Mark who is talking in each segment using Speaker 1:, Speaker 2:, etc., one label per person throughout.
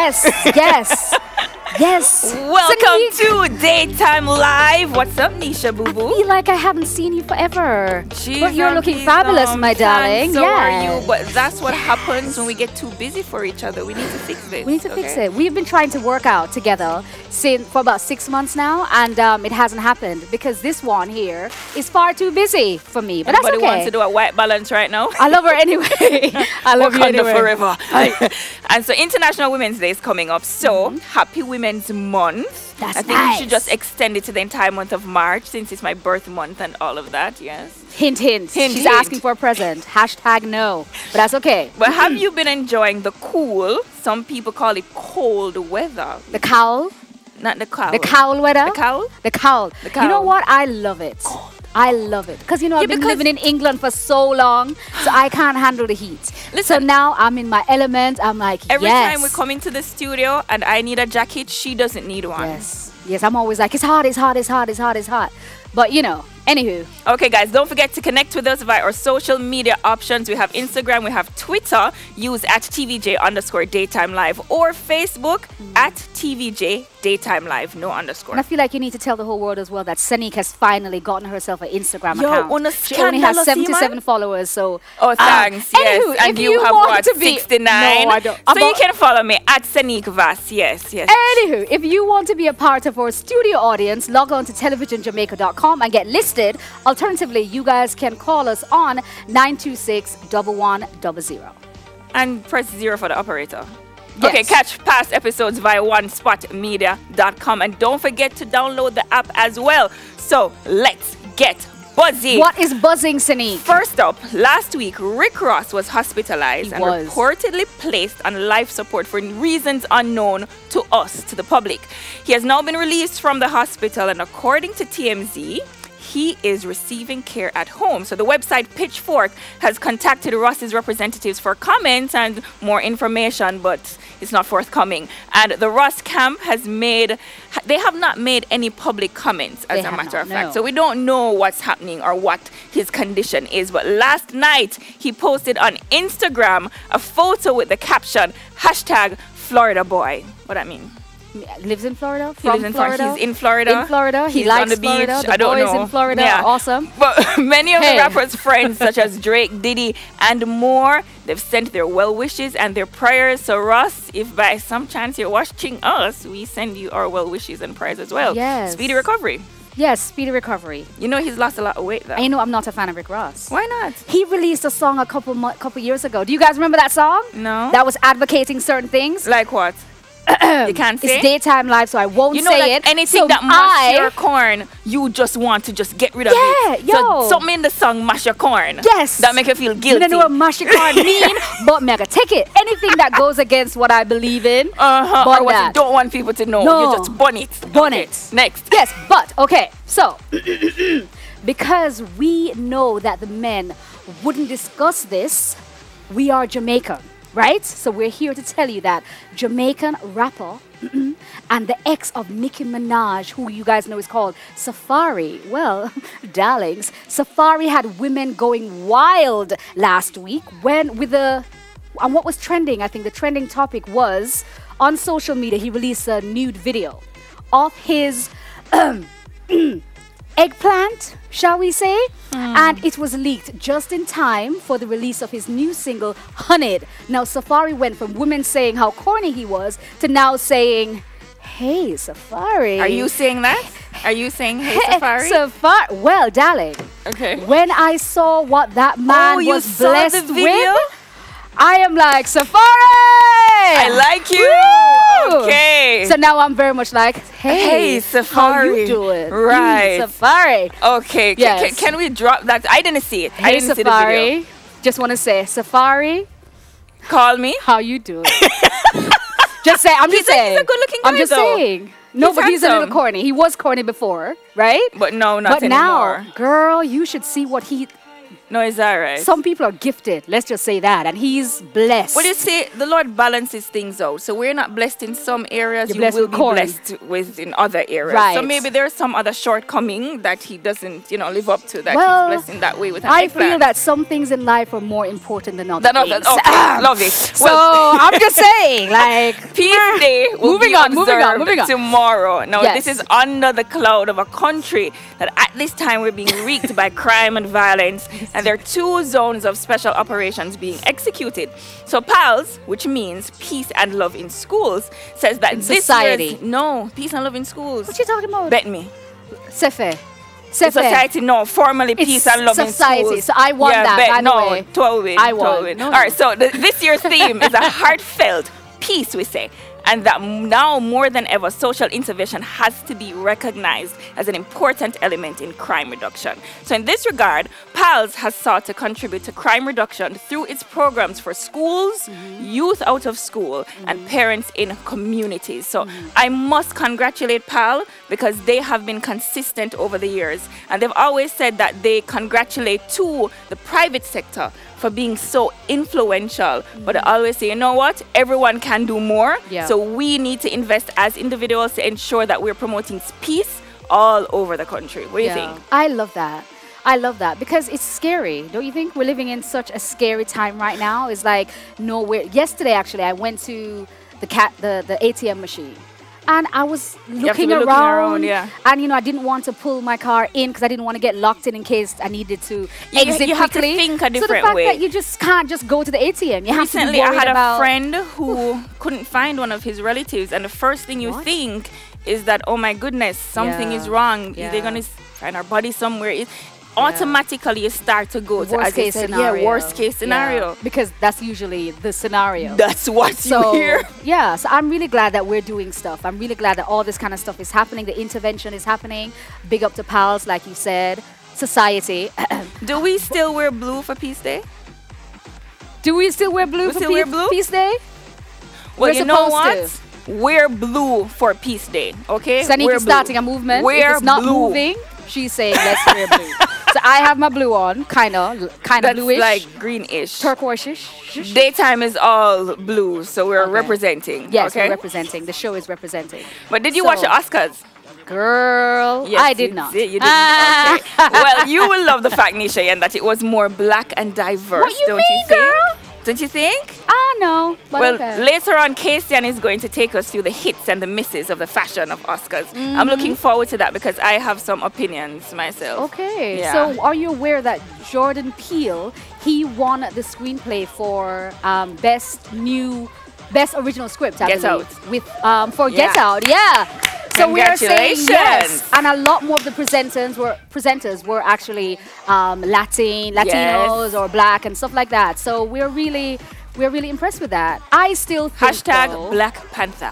Speaker 1: Yes, yes. Yes.
Speaker 2: Welcome to Daytime Live. What's up, Nisha Boo Boo?
Speaker 1: I feel like I haven't seen you forever.
Speaker 2: Jeez,
Speaker 1: but you're looking fabulous, my darling.
Speaker 2: So
Speaker 1: yes.
Speaker 2: are you. But that's what happens when we get too busy for each other. We need to fix this.
Speaker 1: We need to fix it. We've been trying to work out together for about 6 months now, and it hasn't happened because this one here is far too busy for me. But
Speaker 2: Anybody
Speaker 1: that's okay.
Speaker 2: wants to do a white balance right now?
Speaker 1: I love her anyway. I love you anyway.
Speaker 2: Forever. And so International Women's Day is coming up. So happy Women's Month.
Speaker 1: That's
Speaker 2: I think
Speaker 1: nice.
Speaker 2: we should just extend it to the entire month of March since it's my birth month and all of that. Yes.
Speaker 1: Hint, hint.
Speaker 2: Hint,
Speaker 1: She's
Speaker 2: hint.
Speaker 1: asking for a present. Hashtag no. But that's okay.
Speaker 2: But have you been enjoying the cool? Some people call it cold weather.
Speaker 1: The cowl.
Speaker 2: Not the cowl.
Speaker 1: The cowl weather.
Speaker 2: The cowl?
Speaker 1: The cowl.
Speaker 2: The cowl.
Speaker 1: You know what? I love it. I love it. Because, you know, I've been living in England for so long, so I can't handle the heat.
Speaker 2: Listen,
Speaker 1: so now I'm in my element. I'm like,
Speaker 2: every
Speaker 1: yes.
Speaker 2: time we come into the studio and I need a jacket, she doesn't need one.
Speaker 1: Yes. Yes, I'm always like, it's hot, it's hot, it's hot, it's hot, it's hot. But, you know, anywho.
Speaker 2: Okay, guys, don't forget to connect with us via our social media options. We have Instagram, we have Twitter, use at TVJ_Daytime Live, or Facebook at TVJ Daytime Live, no underscore.
Speaker 1: And I feel like you need to tell the whole world as well that Sanique has finally gotten herself an Instagram
Speaker 2: Yo,
Speaker 1: account.
Speaker 2: on a
Speaker 1: She only has
Speaker 2: scandalous,
Speaker 1: 77 followers, so...
Speaker 2: Oh, thanks, yes.
Speaker 1: Anywho,
Speaker 2: and
Speaker 1: if
Speaker 2: you have
Speaker 1: want
Speaker 2: what,
Speaker 1: to be,
Speaker 2: 69?
Speaker 1: No, I don't.
Speaker 2: So you can follow me at Sanique Vass, yes, yes.
Speaker 1: Anywho, if you want to be a part of our studio audience, log on to televisionjamaica.com and get listed. Alternatively, you guys can call us on 926-1100.
Speaker 2: And press 0 for the operator.
Speaker 1: Yes.
Speaker 2: Okay, catch past episodes via onespotmedia.com. And don't forget to download the app as well. So let's get buzzy.
Speaker 1: What is buzzing, Sanique?
Speaker 2: First up, last week, Rick Ross was hospitalized and reportedly placed on life support for reasons unknown to us, to the public. He has now been released from the hospital, and according to TMZ, he is receiving care at home. So the website Pitchfork has contacted Ross's representatives for comments and more information, but it's not forthcoming. And the Ross camp they have not made any public comments, as a matter of fact. So we don't know what's happening or what his condition is. But last night, he posted on Instagram a photo with the caption, #FloridaBoy. What that mean?
Speaker 1: Lives in Florida?
Speaker 2: He lives in Florida. He's in Florida.
Speaker 1: In Florida. He
Speaker 2: He's
Speaker 1: likes
Speaker 2: on the
Speaker 1: Florida.
Speaker 2: beach.
Speaker 1: The
Speaker 2: I don't
Speaker 1: boys
Speaker 2: know.
Speaker 1: in Florida
Speaker 2: Yeah.
Speaker 1: are awesome.
Speaker 2: But many of the rappers' friends, such as Drake, Diddy, and more, they've sent their well wishes and their prayers. So Ross, if by some chance you're watching us, we send you our well wishes and prayers as well.
Speaker 1: Yes.
Speaker 2: Speedy recovery.
Speaker 1: Yes, speedy recovery.
Speaker 2: You know he's lost a lot of weight though.
Speaker 1: And you know I'm not a fan of Rick Ross.
Speaker 2: Why not?
Speaker 1: He released a song a couple years ago. Do you guys remember that song?
Speaker 2: No.
Speaker 1: That was advocating certain things.
Speaker 2: Like what? You can't say
Speaker 1: it's Daytime Live, so I won't
Speaker 2: you know,
Speaker 1: say
Speaker 2: like
Speaker 1: it.
Speaker 2: anything
Speaker 1: so
Speaker 2: that mash your corn, you just want to just get rid of it.
Speaker 1: Yo.
Speaker 2: So something in the song mash your corn.
Speaker 1: Yes.
Speaker 2: That make you feel guilty.
Speaker 1: I don't know what mash your corn mean, but mega take it. Anything that goes against what I believe in.
Speaker 2: Or what you don't want people to know.
Speaker 1: No.
Speaker 2: You just bun it.
Speaker 1: Bun it.
Speaker 2: Next.
Speaker 1: Yes, but okay. So because we know that the men wouldn't discuss this, we are Jamaican, right? So we're here to tell you that Jamaican rapper and the ex of Nicki Minaj, who you guys know is called Safari. Well, darlings, Safari had women going wild last week and what was trending, I think the trending topic was, on social media, he released a nude video of his eggplant, shall we say? And it was leaked just in time for the release of his new single, Hunted. Now, Safari went from women saying how corny he was to now saying, hey, Safari.
Speaker 2: Are you saying that? Are you saying, hey, Safari?
Speaker 1: Well, darling.
Speaker 2: Okay.
Speaker 1: When I saw what that man was blessed
Speaker 2: the video?
Speaker 1: with, I am like, Safari!
Speaker 2: I like you.
Speaker 1: Woo!
Speaker 2: Okay.
Speaker 1: So now I'm very much like, hey,
Speaker 2: Safari.
Speaker 1: how you doing?
Speaker 2: Right.
Speaker 1: Safari.
Speaker 2: Okay.
Speaker 1: Yes.
Speaker 2: Can we drop that? I didn't see it.
Speaker 1: Hey,
Speaker 2: I didn't see the
Speaker 1: Safari.
Speaker 2: video.
Speaker 1: Just want to say, Safari,
Speaker 2: Call me.
Speaker 1: how you doing? Just say, I'm just saying.
Speaker 2: He's a good-looking guy,
Speaker 1: I'm just
Speaker 2: though.
Speaker 1: saying. No,
Speaker 2: He's
Speaker 1: but he's a little
Speaker 2: handsome.
Speaker 1: corny. He was corny before, right?
Speaker 2: But no, not
Speaker 1: But
Speaker 2: anymore.
Speaker 1: now, girl, you should see what he
Speaker 2: No, it's all right.
Speaker 1: Some people are gifted. Let's just say that. And he's blessed.
Speaker 2: What do you say? The Lord balances things out. So we're not blessed in some areas. You will be blessed with in other areas.
Speaker 1: Right.
Speaker 2: So maybe there's some other shortcoming that he doesn't, live up to, that he's blessed in that way with an
Speaker 1: I feel that some things in life are more important than others.
Speaker 2: Okay, love it.
Speaker 1: So I'm just saying, like,
Speaker 2: Peace Day will be observed tomorrow. Now, this is under the cloud of a country that at this time we're being wreaked by crime and violence. And there are 2 zones of special operations being executed. So PALS, which means peace and love in schools, says that
Speaker 1: in
Speaker 2: this
Speaker 1: society.
Speaker 2: Peace and love in schools.
Speaker 1: What you talking about?
Speaker 2: Bet me.
Speaker 1: Sefe.
Speaker 2: Society, no, formally peace and love
Speaker 1: society.
Speaker 2: in schools.
Speaker 1: So I want that.
Speaker 2: Bet, no, 12 win.
Speaker 1: I want.
Speaker 2: No. All right, so this year's theme is a heartfelt peace, we say. And that now more than ever, social intervention has to be recognized as an important element in crime reduction. So in this regard, PALS has sought to contribute to crime reduction through its programs for schools, youth out of school, and parents in communities. So I must congratulate PAL because they have been consistent over the years. And they've always said that they congratulate to the private sector for being so influential. But I always say, you know what? Everyone can do more.
Speaker 1: Yeah.
Speaker 2: So we need to invest as individuals to ensure that we're promoting peace all over the country. What do you think?
Speaker 1: I love that. I love that because it's scary, don't you think? We're living in such a scary time right now. It's like nowhere. Yesterday, actually, I went to the ATM machine. And I was looking around, and I didn't want to pull my car in because I didn't want to get locked in case I needed to exit
Speaker 2: you have
Speaker 1: quickly.
Speaker 2: To think a different
Speaker 1: so the fact
Speaker 2: way.
Speaker 1: that you just can't just go to the ATM. You have to be
Speaker 2: Recently, I had
Speaker 1: a
Speaker 2: friend who couldn't find one of his relatives, and the first thing you think is that, oh my goodness, something is wrong. They're gonna find our body somewhere. Automatically you start to go to
Speaker 1: worst case scenario.
Speaker 2: Worst case scenario.
Speaker 1: Because that's usually the scenario.
Speaker 2: That's what you hear.
Speaker 1: Yeah, so I'm really glad that we're doing stuff. I'm really glad that all this kind of stuff is happening. The intervention is happening. Big up to PALS, like you said. Society.
Speaker 2: Do we still wear blue for Peace Day?
Speaker 1: Do we still wear blue for Peace Day?
Speaker 2: Well, you know what? Wear blue for Peace Day, okay?
Speaker 1: Sanika's starting a movement.
Speaker 2: Wear
Speaker 1: if it's not
Speaker 2: blue.
Speaker 1: moving, she's saying let's wear blue. So I have my blue on, kind of bluish.
Speaker 2: Like greenish.
Speaker 1: Turquoise-ish.
Speaker 2: Daytime is all blue, so we're representing.
Speaker 1: Yes,
Speaker 2: okay?
Speaker 1: we're representing. The show is representing.
Speaker 2: But did you watch the Oscars?
Speaker 1: Girl,
Speaker 2: yes,
Speaker 1: I did not.
Speaker 2: You didn't. Okay. Well, you will love the fact, Nisha, and that it was more black and diverse.
Speaker 1: What you mean, girl?
Speaker 2: Don't you think?
Speaker 1: No.
Speaker 2: Well, later on, Kasian is going to take us through the hits and the misses of the fashion of Oscars. I'm looking forward to that because I have some opinions myself.
Speaker 1: Okay. Yeah. So are you aware that Jordan Peele, he won the screenplay for best original script, I believe. With Get Out. Yeah. So we are saying yes, and a lot more of the presenters were actually Latinos or black and stuff like that. So we're really impressed with that. I still think
Speaker 2: # Black Panther.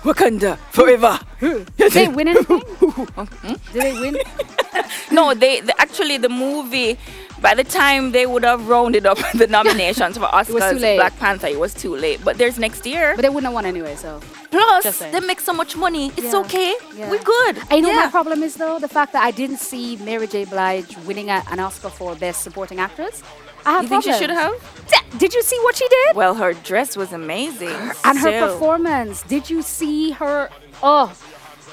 Speaker 2: Wakanda forever.
Speaker 1: Did they win anything? Did they win?
Speaker 2: No, they actually the movie. By the time they would have rounded up the nominations for Oscars, Black Panther, it was too late. But there's next year.
Speaker 1: But they wouldn't have won anyway, so.
Speaker 2: Plus, they make so much money. It's okay. Yeah. We're good.
Speaker 1: I know my problem is, though, the fact that I didn't see Mary J. Blige winning an Oscar for Best Supporting Actress. I have
Speaker 2: You think she should have?
Speaker 1: Did you see what she did?
Speaker 2: Well, her dress was amazing.
Speaker 1: And her performance. Did you see her? Oh.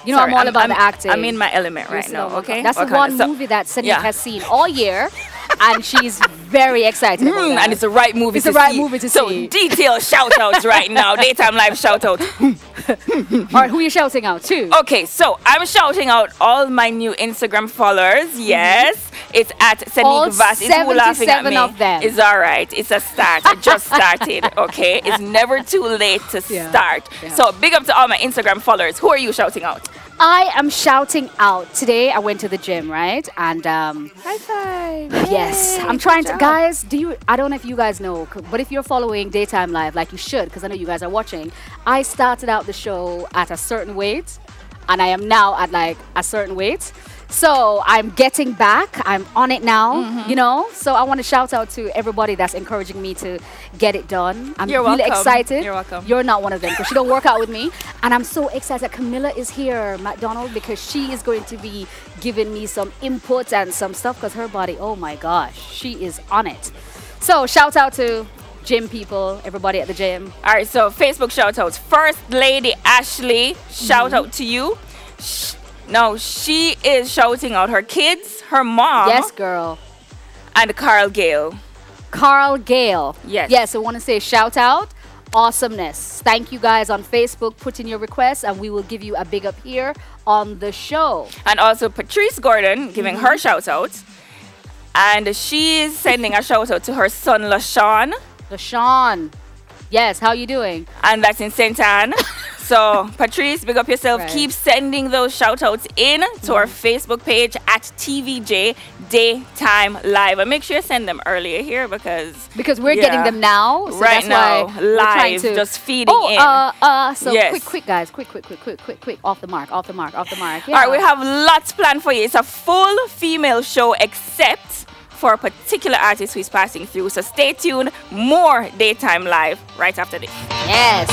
Speaker 1: You know, I'm all about the acting.
Speaker 2: I'm in my element right now, okay?
Speaker 1: That's the one movie that Sanik has seen all year, and she's very excited about that.
Speaker 2: And it's the right movie
Speaker 1: to see. It's the right movie to see.
Speaker 2: So, detailed shout-outs right now. Daytime Live shout-out.
Speaker 1: All right, who are you shouting out to?
Speaker 2: Okay, so I'm shouting out all my new Instagram followers. Yes. It's at Sanik Vass. It's who laughing at me.
Speaker 1: Of them.
Speaker 2: It's all right. It's a start. I just started, okay? It's never too late to start. Yeah. So big up to all my Instagram followers. Who are you shouting out?
Speaker 1: I am shouting out. Today I went to the gym, right? And
Speaker 2: high five.
Speaker 1: Yes. I'm trying to, guys, I don't know if you guys know, but if you're following Daytime Live, like you should, because I know you guys are watching, I started out the show at a certain weight, and I am now at like a certain weight. So I'm getting back. I'm on it now, you know. So I want to shout out to everybody that's encouraging me to get it done. I'm really excited.
Speaker 2: You're welcome.
Speaker 1: You're not one of them because she don't work out with me. And I'm so excited that Camilla is here, McDonald, because she is going to be giving me some inputs and some stuff because her body, oh my gosh, she is on it. So shout out to gym people, everybody at the gym.
Speaker 2: All right, so Facebook shout outs. First Lady Ashley, shout out to you. Now, she is shouting out her kids, her mom.
Speaker 1: Yes, girl.
Speaker 2: And Carl Gale.
Speaker 1: Carl Gale.
Speaker 2: Yes.
Speaker 1: Yes, I want to say shout out. Awesomeness. Thank you guys on Facebook. Put in your requests and we will give you a big up here on the show.
Speaker 2: And also Patrice Gordon giving her shout out. And she's sending a shout out to her son, LaShawn.
Speaker 1: LaShawn. Yes, how you doing?
Speaker 2: And that's in St. Anne. So, Patrice, big up yourself.
Speaker 1: Right.
Speaker 2: Keep sending those shout-outs in to our Facebook page at TVJ Daytime Live. And make sure you send them earlier here because
Speaker 1: we're getting them now. So
Speaker 2: right
Speaker 1: that's
Speaker 2: now,
Speaker 1: why
Speaker 2: live, just feeding in.
Speaker 1: So
Speaker 2: yes.
Speaker 1: quick, guys. Quick. Off the mark. Yeah.
Speaker 2: All right, we have lots planned for you. It's a full female show except for a particular artist who is passing through. So stay tuned. More Daytime Live right after this.
Speaker 1: Yes.